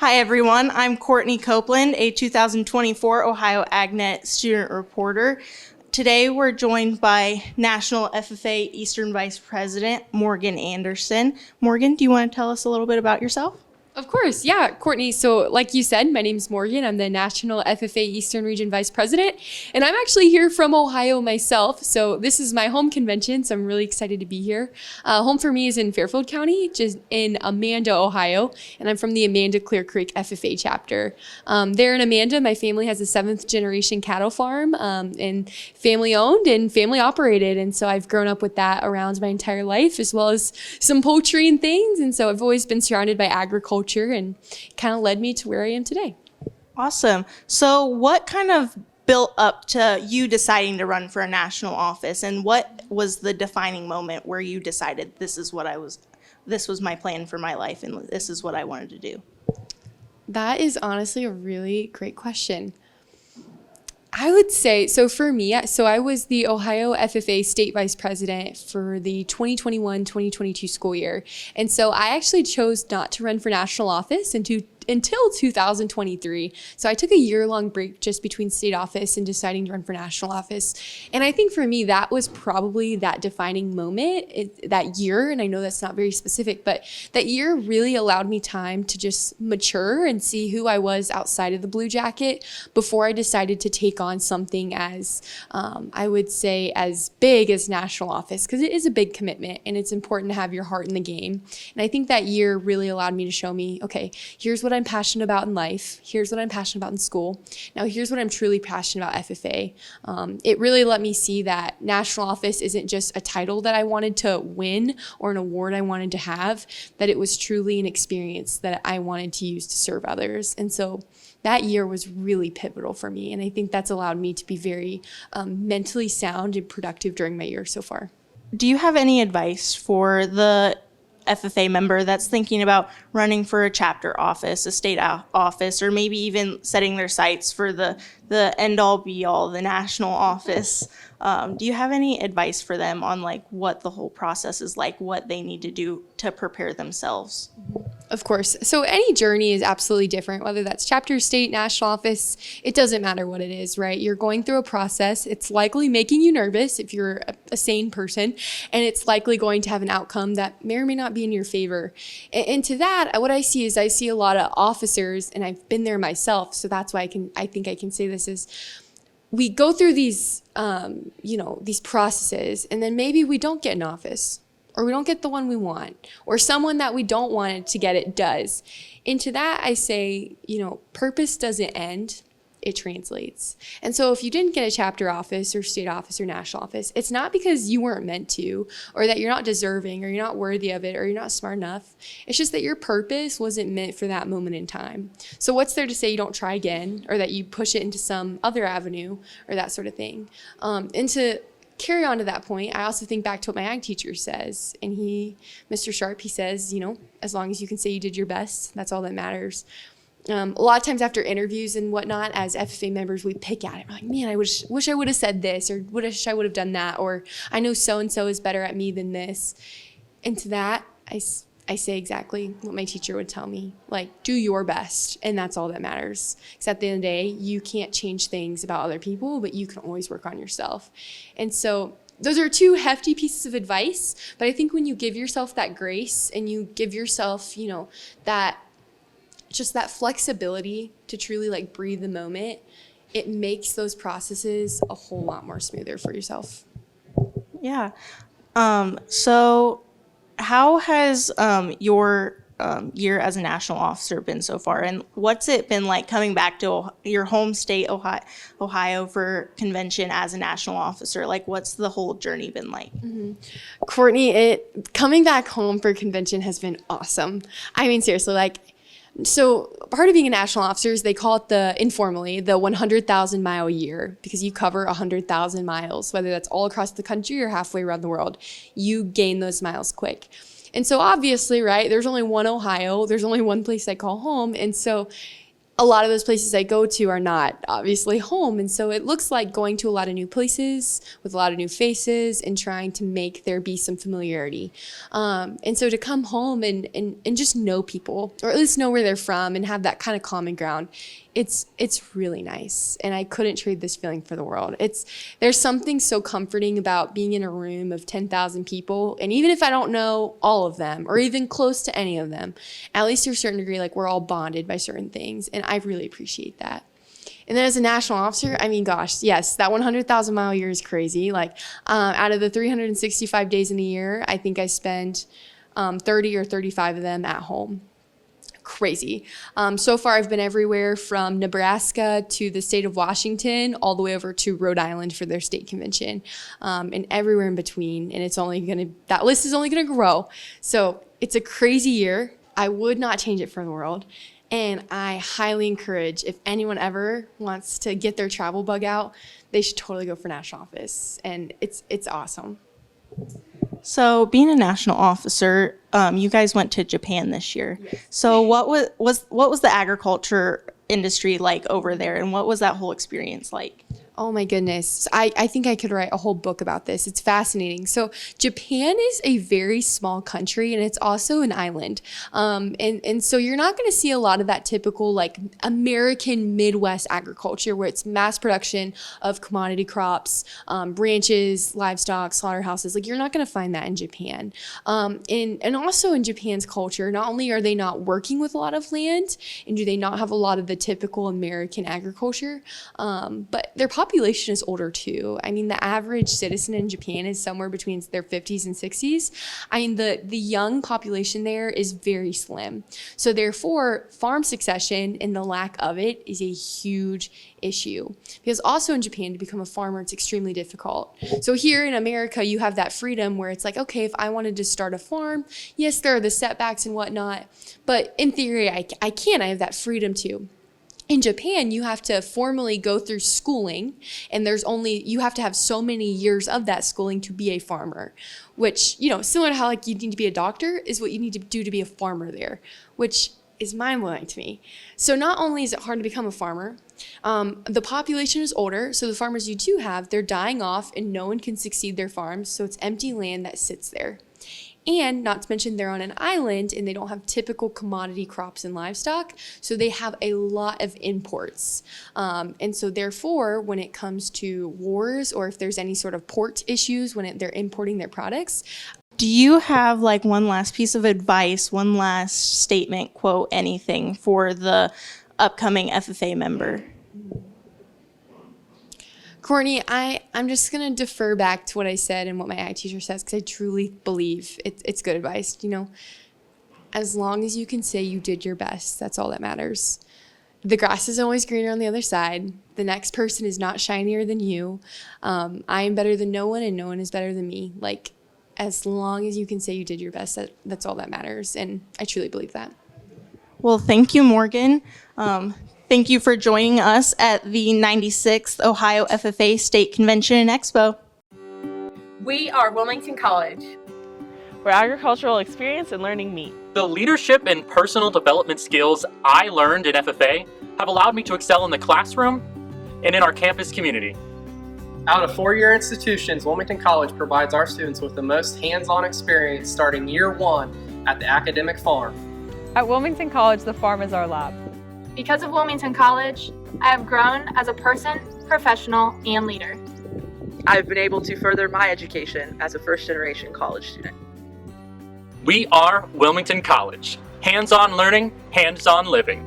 Hi everyone, I'm Courtney Copeland, a 2024 Ohio AgNet student reporter. Today we're joined by National FFA Eastern Vice President Morgan Anderson. Morgan, do you want to tell us a little bit about yourself? Of course, yeah, Courtney. So like you said, my name's Morgan. I'm the National FFA Eastern Region Vice President, and I'm actually here from Ohio myself. So this is my home convention, so I'm really excited to be here. Home for me is in Fairfield County, just in Amanda, Ohio, and I'm from the Amanda Clear Creek FFA chapter. There in Amanda, my family has a 7th generation cattle farm, and family owned and family operated, and so I've grown up with that around my entire life, as well as some poultry and things, and so I've always been surrounded by agriculture and kind of led me to where I am today. Awesome. So what kind of built up to you deciding to run for a national office, and what was the defining moment where you decided this was my plan for my life and this is what I wanted to do? That is honestly a really great question. I would say, so for me, so I was the Ohio FFA State Vice President for the 2021-2022 school year. And so I actually chose not to run for national office until 2023. So I took a year-long break just between state office and deciding to run for national office. And I think for me, that was probably that defining moment, that year. And I know that's not very specific, but that year really allowed me time to just mature and see who I was outside of the blue jacket before I decided to take on something as, I would say, as big as national office, because it is a big commitment and it's important to have your heart in the game. And I think that year really allowed me to show me, okay, here's what I'm passionate about in life. Here's what I'm passionate about in school. Now here's what I'm truly passionate about FFA. It really let me see that national office isn't just a title that I wanted to win or an award I wanted to have, that it was truly an experience that I wanted to use to serve others. And so that year was really pivotal for me. And I think that's allowed me to be very mentally sound and productive during my year so far. Do you have any advice for the FFA member that's thinking about running for a chapter office, a state office, or maybe even setting their sights for the end-all be-all, the national office? Do you have any advice for them on like what the whole process is like, what they need to do to prepare themselves? Of course. So any journey is absolutely different, whether that's chapter, state, national office, it doesn't matter what it is, right? You're going through a process. It's likely making you nervous if you're a sane person, and it's likely going to have an outcome that may or may not be in your favor. And to that, what I see is I see a lot of officers, and I've been there myself, so that's why I think I can say this is, we go through these, these processes, and then maybe we don't get an office, or we don't get the one we want, or someone that we don't want to get it does. And to that, I say, purpose doesn't end, it translates. And so if you didn't get a chapter office or state office or national office, it's not because you weren't meant to, or that you're not deserving, or you're not worthy of it, or you're not smart enough. It's just that your purpose wasn't meant for that moment in time. So what's there to say you don't try again, or that you push it into some other avenue, or that sort of thing? And to carry on to that point, I also think back to what my ag teacher says, and Mr. Sharp, he says, as long as you can say you did your best, that's all that matters. A lot of times after interviews and whatnot, as FFA members, we pick at it. We're like, man, I wish I would have said this, or wish I would have done that, or I know so-and-so is better at me than this. And to that, I say exactly what my teacher would tell me, like, do your best, and that's all that matters. Because at the end of the day, you can't change things about other people, but you can always work on yourself. And so those are two hefty pieces of advice, but I think when you give yourself that grace and you give yourself, that flexibility to truly like breathe the moment, it makes those processes a whole lot more smoother for yourself. Yeah. So how has your year as a national officer been so far, and what's it been like coming back to your home state, Ohio, for convention as a national officer? Like, what's the whole journey been like? Mm-hmm. Courtney, coming back home for convention has been awesome. I mean, seriously, so part of being a national officer is they call it informally the 100,000 mile year, because you cover 100,000 miles, whether that's all across the country or halfway around the world. You gain those miles quick. And so obviously, right, there's only one Ohio, there's only one place I call home. And so a lot of those places I go to are not obviously home. And so it looks like going to a lot of new places with a lot of new faces and trying to make there be some familiarity. And so to come home and just know people, or at least know where they're from and have that kind of common ground, it's really nice. And I couldn't trade this feeling for the world. There's something so comforting about being in a room of 10,000 people. And even if I don't know all of them or even close to any of them, at least to a certain degree, like we're all bonded by certain things. And I really appreciate that. And then as a national officer, I mean, gosh, yes, that 100,000 mile year is crazy. Like out of the 365 days in a year, I think I spend 30 or 35 of them at home. Crazy. So far, I've been everywhere from Nebraska to the state of Washington, all the way over to Rhode Island for their state convention, and everywhere in between. And that list is only gonna grow. So it's a crazy year. I would not change it for the world. And I highly encourage, if anyone ever wants to get their travel bug out, they should totally go for national office. And it's awesome. So being a national officer, you guys went to Japan this year. Yes. So what was the agriculture industry like over there, and what was that whole experience like? Oh my goodness. I think I could write a whole book about this. It's fascinating. So Japan is a very small country, and it's also an island. And so you're not going to see a lot of that typical like American Midwest agriculture where it's mass production of commodity crops, ranches, livestock, slaughterhouses. Like you're not going to find that in Japan. And also in Japan's culture, not only are they not working with a lot of land and do they not have a lot of the typical American agriculture, but their population is older too. I mean, the average citizen in Japan is somewhere between their 50s and 60s. I mean, the young population there is very slim. So therefore, farm succession and the lack of it is a huge issue. Because also in Japan, to become a farmer, it's extremely difficult. So here in America, you have that freedom where it's like, okay, if I wanted to start a farm, yes, there are the setbacks and whatnot, but in theory, I can. I have that freedom to. In Japan, you have to formally go through schooling, and you have to have so many years of that schooling to be a farmer, which, similar to how like you need to be a doctor is what you need to do to be a farmer there, which is mind-blowing to me. So not only is it hard to become a farmer, the population is older, so the farmers you do have, they're dying off and no one can succeed their farms, so it's empty land that sits there. And not to mention they're on an island and they don't have typical commodity crops and livestock, so they have a lot of imports. And so therefore, when it comes to wars or if there's any sort of port issues when they're importing their products. Do you have like one last piece of advice, one last statement, quote, anything for the upcoming FFA member? Cortney, I'm just going to defer back to what I said and what my ag teacher says because I truly believe it's good advice. As long as you can say you did your best, that's all that matters. The grass is always greener on the other side. The next person is not shinier than you. I am better than no one and no one is better than me. Like, as long as you can say you did your best, that's all that matters. And I truly believe that. Well, thank you, Morgan. Thank you for joining us at the 96th Ohio FFA State Convention and Expo. We are Wilmington College, where agricultural experience and learning meet. The leadership and personal development skills I learned in FFA have allowed me to excel in the classroom and in our campus community. Out of four-year institutions, Wilmington College provides our students with the most hands-on experience starting year one at the academic farm. At Wilmington College, the farm is our lab. Because of Wilmington College, I have grown as a person, professional, and leader. I've been able to further my education as a first-generation college student. We are Wilmington College. Hands-on learning, hands-on living.